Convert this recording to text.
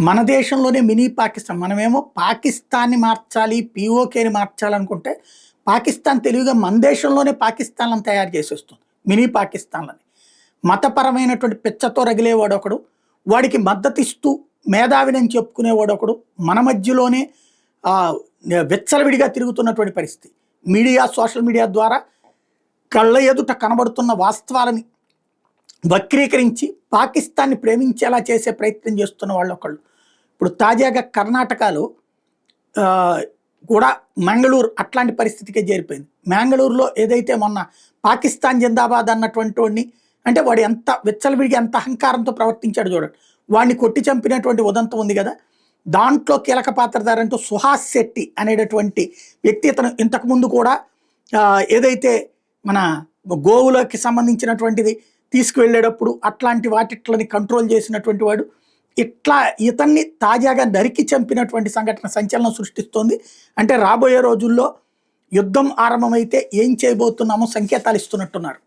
మన దేశంలోనే మినీ పాకిస్తాన్. మనమేమో పాకిస్తాన్‌ని మార్చాలి, పీఓకేని మార్చాలనుకుంటే, పాకిస్తాన్ తెలివిగా మన దేశంలోనే పాకిస్తాన్‌లను తయారు చేసేస్తుంది. మినీ పాకిస్తాన్‌లని. మతపరమైనటువంటి పిచ్చతో రగిలేవాడొకడు, వాడికి మద్దతిస్తూ మేధావినని చెప్పుకునేవాడొకడు, మన మధ్యలోనే విచ్చలవిడిగా తిరుగుతున్నటువంటి పరిస్థితి. మీడియా, సోషల్ మీడియా ద్వారా కళ్ళ ఎదుట కనబడుతున్న వాస్తవాలని వక్రీకరించి పాకిస్తాన్ని ప్రేమించేలా చేసే ప్రయత్నం చేస్తున్న వాళ్ళొకళ్ళు. ఇప్పుడు తాజాగా కర్ణాటకలో కూడా మంగళూరు అట్లాంటి పరిస్థితికే చేరిపోయింది. మంగళూరులో ఏదైతే మొన్న పాకిస్తాన్ జిందాబాద్ అన్నటువంటి వాడిని, అంటే వాడు ఎంత విచ్చలవిడిగా ఎంత అహంకారంతో ప్రవర్తించాడు చూడండి. వాడిని కొట్టి చంపినటువంటి ఉదంతం ఉంది కదా, దాంట్లో కీలక పాత్రధారంటూ సుహాస్ శెట్టి అనేటటువంటి వ్యక్తి. ఇతను ఇంతకుముందు కూడా ఏదైతే మన గోవులకి సంబంధించినటువంటిది తీసుకువెళ్ళేటప్పుడు అట్లాంటి వాటిట్లని కంట్రోల్ చేసినటువంటి వాడు. ఇట్లా ఇతన్ని తాజాగా నరికి చంపినటువంటి సంఘటన సంచలనం సృష్టిస్తోంది. అంటే రాబోయే రోజుల్లో యుద్ధం ఆరంభమైతే ఏం చేయబోతున్నామో సంకేతాలు ఇస్తున్నట్టున్నారు.